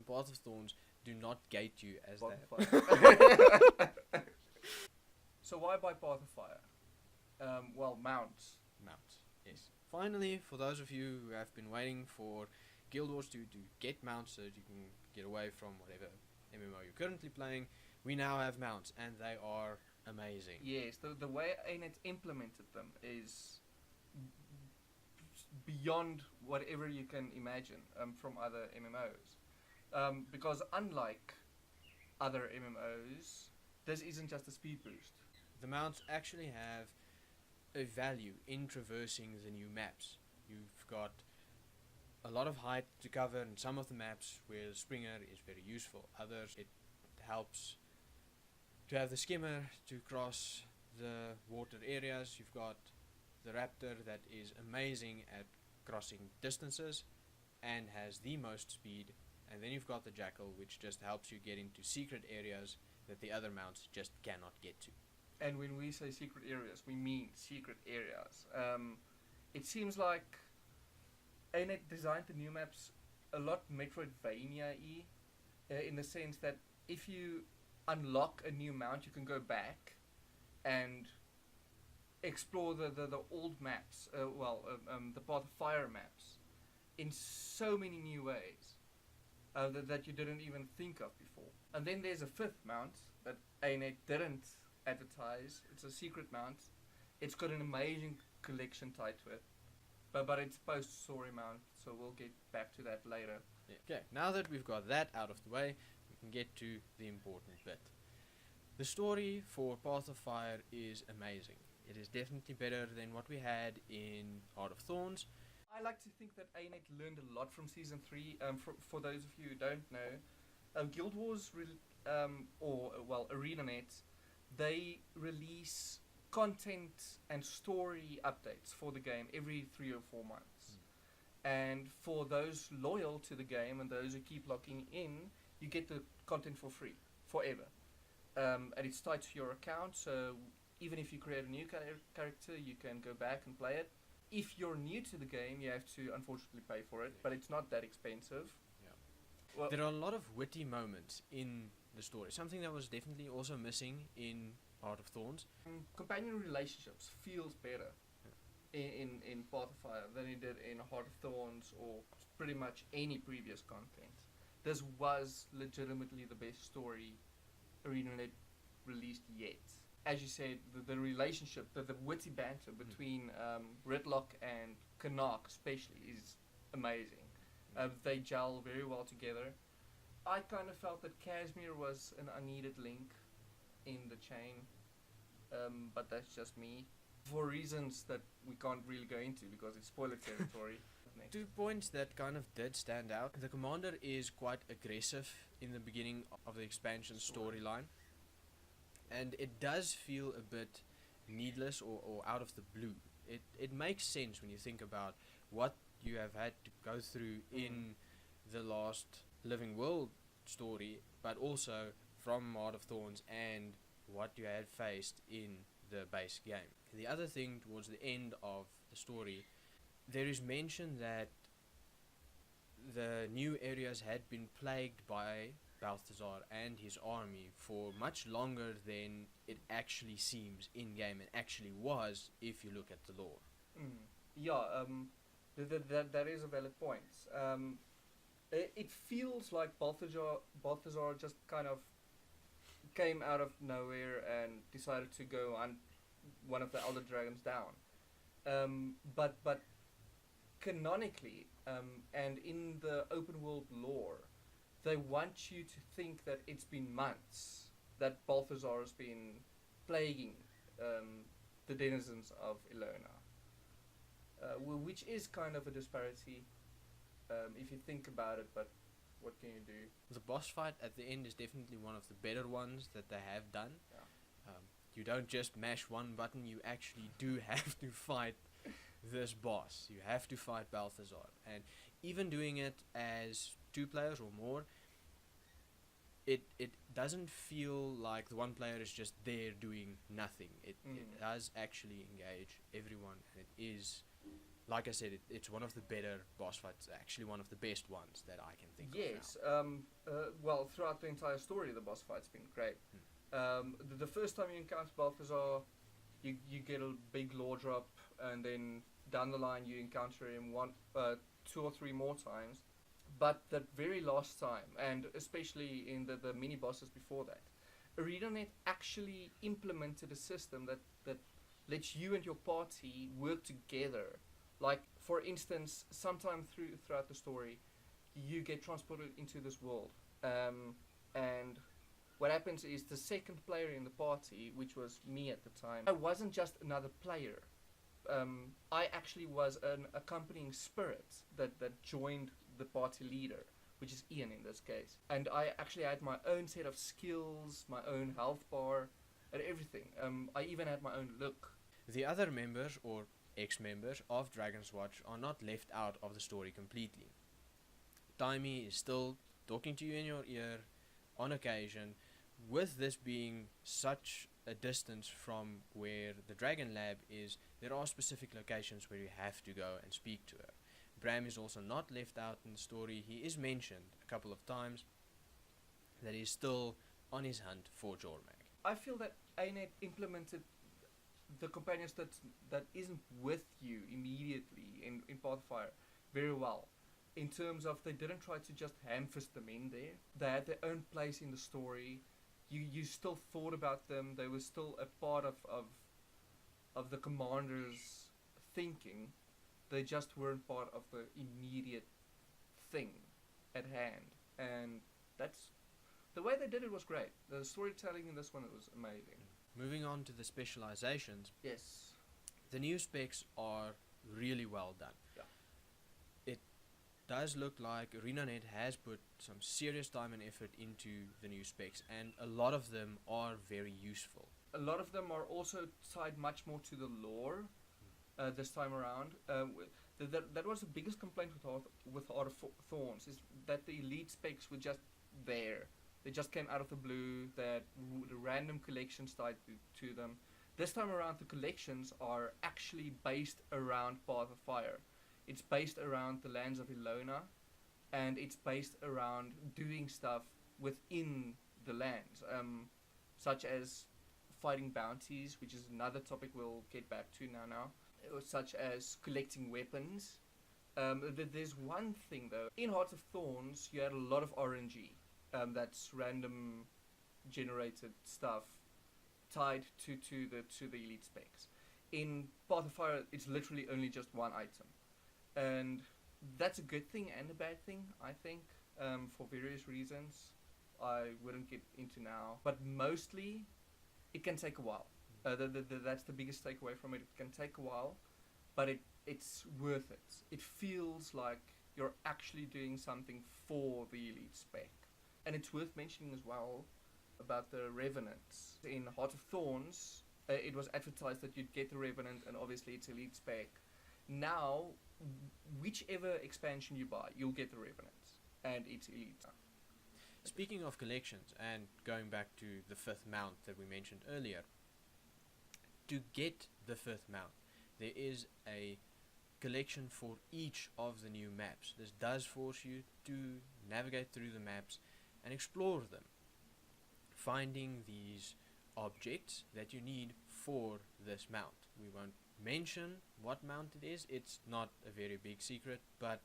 Path of Thorns do not gate you as Path they of Fire. So why buy Path of Fire? Well, mounts. mounts. Yes. Finally, for those of you who have been waiting for Guild Wars to get mounts so that you can get away from whatever MMO you're currently playing, we now have mounts and they are amazing. Yes, the way ANET implemented them is beyond whatever you can imagine from other MMOs. Because unlike other MMOs, this isn't just a speed boost. The mounts actually have a value in traversing the new maps. You've got a lot of height to cover in some of the maps where the Springer is very useful. Others, it helps to have the Skimmer to cross the water areas. You've got the Raptor that is amazing at crossing distances and has the most speed. And then you've got the Jackal, which just helps you get into secret areas that the other mounts just cannot get to. And when we say secret areas, we mean secret areas. It seems like ANET designed the new maps a lot Metroidvania-y, in the sense that if you unlock a new mount, you can go back and explore the old maps, the Path of Fire maps, in so many new ways that you didn't even think of before. And then there's a fifth mount that ANET didn't advertise. It's a secret mount. It's got an amazing collection tied to it, but it's post-story mount, so we'll get back to that later. Yeah. Okay, now that we've got that out of the way, we can get to the important bit. The story for Path of Fire is amazing. It is definitely better than what we had in Heart of Thorns. I like to think that ANET learned a lot from Season 3. For those of you who don't know, Guild Wars, ArenaNet, they release content and story updates for the game every 3 or 4 months. And for those loyal to the game and those who keep logging in, you get the content for free, forever. And it's tied to your account, so even if you create a new character, you can go back and play it. If you're new to the game, you have to unfortunately pay for it, but it's not that expensive. Yeah. Well, there are a lot of witty moments in the story, something that was definitely also missing in Heart of Thorns. Companion relationships feels better in Path of Fire than it did in Heart of Thorns or pretty much any previous content. This was legitimately the best story ArenaNet released yet. As you said, the relationship, the witty banter between Ridlock and Canuck especially is amazing. They gel very well together. I kind of felt that Casimir was an unneeded link in the chain, but that's just me. For reasons that we can't really go into because it's spoiler territory. 2 points that kind of did stand out. The commander is quite aggressive in the beginning of the expansion storyline, and it does feel a bit needless or out of the blue. It makes sense when you think about what you have had to go through in the last Living World story, but also from Heart of Thorns and what you had faced in the base game. The other thing, towards the end of the story, there is mention that the new areas had been plagued by Balthazar and his army for much longer than it actually seems in-game and actually was if you look at the lore. That is a valid point. It feels like Balthazar just kind of came out of nowhere and decided to go on one of the Elder Dragons down. But canonically, and in the open world lore, they want you to think that it's been months that Balthazar has been plaguing the denizens of Ilona, which is kind of a disparity if you think about it, but what can you do? The boss fight at the end is definitely one of the better ones that they have done. Yeah. You don't just mash one button, you actually do have to fight this boss. You have to fight Balthazar. And even doing it as 2 players or more, it doesn't feel like the one player is just there doing nothing. It does actually engage everyone, and it is like I said, it's one of the better boss fights, actually one of the best ones that I can think of Yes. now. Well, throughout the entire story, the boss fight's been great. The first time you encounter Balthazar, you get a big lore drop, and then down the line you encounter him 2 or 3 more times. But the very last time, and especially in the mini bosses before that, ArenaNet actually implemented a system that lets you and your party work together. Like, for instance, sometime throughout the story, you get transported into this world, and what happens is the second player in the party, which was me at the time, I wasn't just another player. I actually was an accompanying spirit that joined the party leader, which is Ian in this case. And I actually had my own set of skills, my own health bar, and everything. I even had my own look. The other members, or ex-members, of Dragon's Watch are not left out of the story completely. Timey is still talking to you in your ear on occasion, with this being such a distance from where the Dragon Lab is. There are specific locations where you have to go and speak to her. Bram is also not left out in the story. He is mentioned a couple of times that he's still on his hunt for Jormak. I feel that ANET implemented the companions that isn't with you immediately in Pathfire very well. In terms of, they didn't try to just ham-fist them in there. They had their own place in the story. You still thought about them. They were still a part of the commander's thinking. They just weren't part of the immediate thing at hand. And that's the way they did it was great. The storytelling in this one was amazing. Moving on to the specializations. Yes. The new specs are really well done. Yeah. It does look like ArenaNet has put some serious time and effort into the new specs, and a lot of them are very useful. A lot of them are also tied much more to the lore this time around. That was the biggest complaint with Heart of Thorns, is that the elite specs were just there. They just came out of the blue, that the random collections tied to them. This time around, the collections are actually based around Path of Fire. It's based around the lands of Ilona, and it's based around doing stuff within the lands, such as fighting bounties, which is another topic we'll get back to now, such as collecting weapons. There's one thing though, in Heart of Thorns you had a lot of RNG, that's random generated stuff tied to the elite specs. In Path of Fire it's literally only just one item, and that's a good thing and a bad thing, I think, for various reasons I wouldn't get into now, but mostly it can take a while. That's the biggest takeaway from it. It can take a while, but it's worth it. It feels like you're actually doing something for the elite spec. And it's worth mentioning as well about the Revenants. In Heart of Thorns, it was advertised that you'd get the Revenant, and obviously it's elite spec. Now, whichever expansion you buy, you'll get the Revenants, and it's elite. Speaking of collections, and going back to the 5th mount that we mentioned earlier, to get the 5th mount, there is a collection for each of the new maps. This does force you to navigate through the maps and explore them, finding these objects that you need for this mount. We won't mention what mount it is. It's not a very big secret, but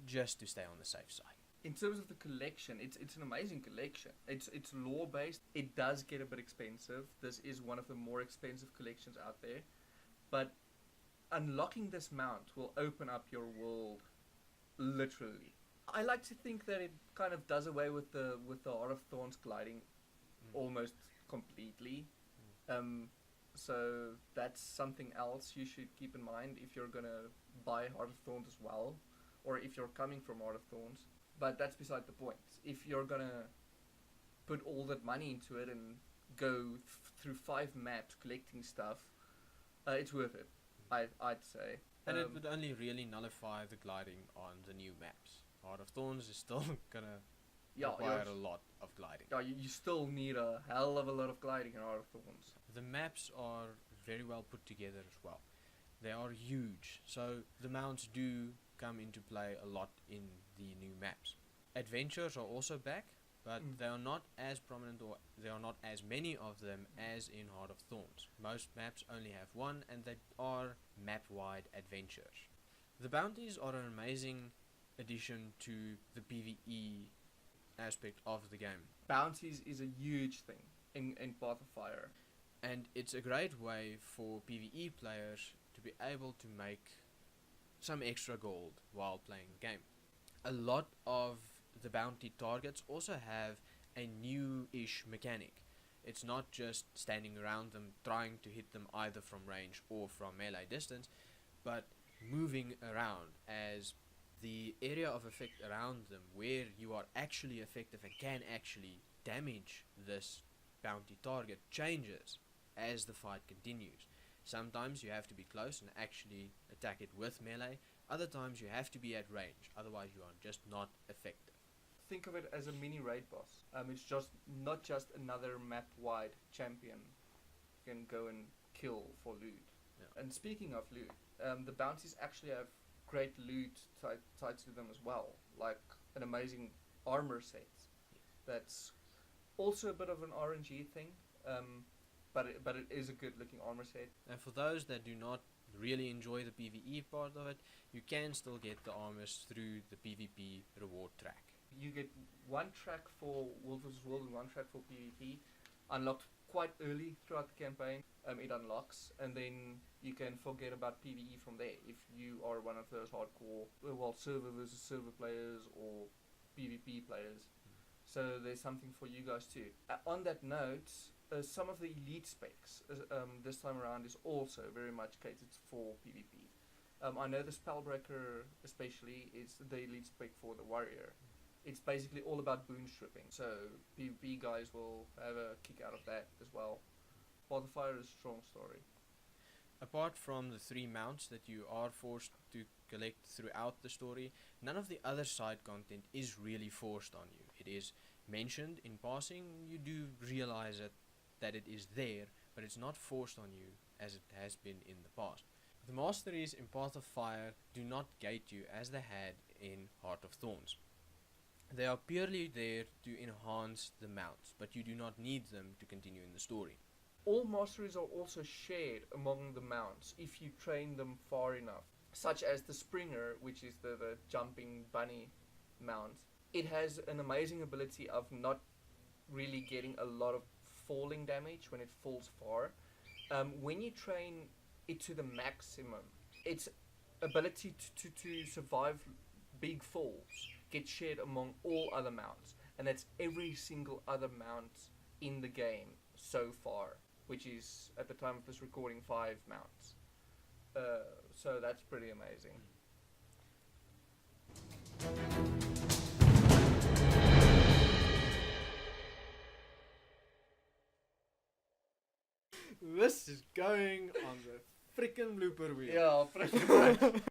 just to stay on the safe side. In terms of the collection, it's an amazing collection. It's lore based. It does get a bit expensive. This is one of the more expensive collections out there, but unlocking this mount will open up your world, literally. I like to think that it kind of does away with the Heart of Thorns gliding almost completely. So that's something else you should keep in mind if you're gonna buy Heart of Thorns as well, or if you're coming from Heart of Thorns. But that's beside the point. If you're gonna put all that money into it and go through 5 maps collecting stuff, it's worth it, I'd say. And it would only really nullify the gliding on the new maps. Heart of Thorns is still gonna require a lot of gliding. Yeah, you still need a hell of a lot of gliding in Heart of Thorns. The maps are very well put together as well. They are huge, so the mounts do come into play a lot in the new maps. Adventures are also back, but they are not as prominent, or there are not as many of them as in Heart of Thorns. Most maps only have one, and they are map-wide adventures. The bounties are an amazing addition to the PvE aspect of the game. Bounties is a huge thing in Path of Fire. And it's a great way for PvE players to be able to make some extra gold while playing the game. A lot of the bounty targets also have a new-ish mechanic. It's not just standing around them trying to hit them either from range or from melee distance, but moving around as the area of effect around them where you are actually effective and can actually damage this bounty target changes as the fight continues. Sometimes you have to be close and actually attack it with melee. Other times you have to be at range, otherwise you are just not effective. Think of it as a mini raid boss. It's just not just another map-wide champion you can go and kill for loot. Yeah. And speaking of loot, the bounties actually have great loot tied to them as well, like an amazing armor set. That's also a bit of an RNG thing, but it is a good looking armor set. And for those that do not really enjoy the PvE part of it, you can still get the armors through the PvP reward track. You get one track for World vs. World and one track for PvP, unlocked quite early throughout the campaign. It unlocks, and then you can forget about PvE from there if you are one of those hardcore, server versus server players or PvP players. So there's something for you guys too. On that note, some of the elite specs this time around is also very much catered for PvP. I know the Spellbreaker especially is the elite spec for the warrior. It's basically all about boon stripping, so PvP guys will have a kick out of that as well. Path of Fire is a strong story. Apart from the 3 mounts that you are forced to collect throughout the story, none of the other side content is really forced on you. It is mentioned in passing. You do realize that it is there, but it's not forced on you as it has been in the past. The masteries in Path of Fire do not gate you as they had in Heart of Thorns. They are purely there to enhance the mounts, but you do not need them to continue in the story. All masteries are also shared among the mounts if you train them far enough, such as the Springer, which is the jumping bunny mount. It has an amazing ability of not really getting a lot of falling damage when it falls far. When you train it to the maximum, its ability to survive big falls gets shared among all other mounts, and that's every single other mount in the game so far, which is, at the time of this recording, 5 mounts. So that's pretty amazing. This is going on the freaking blooper wheel. Yeah, pretty much.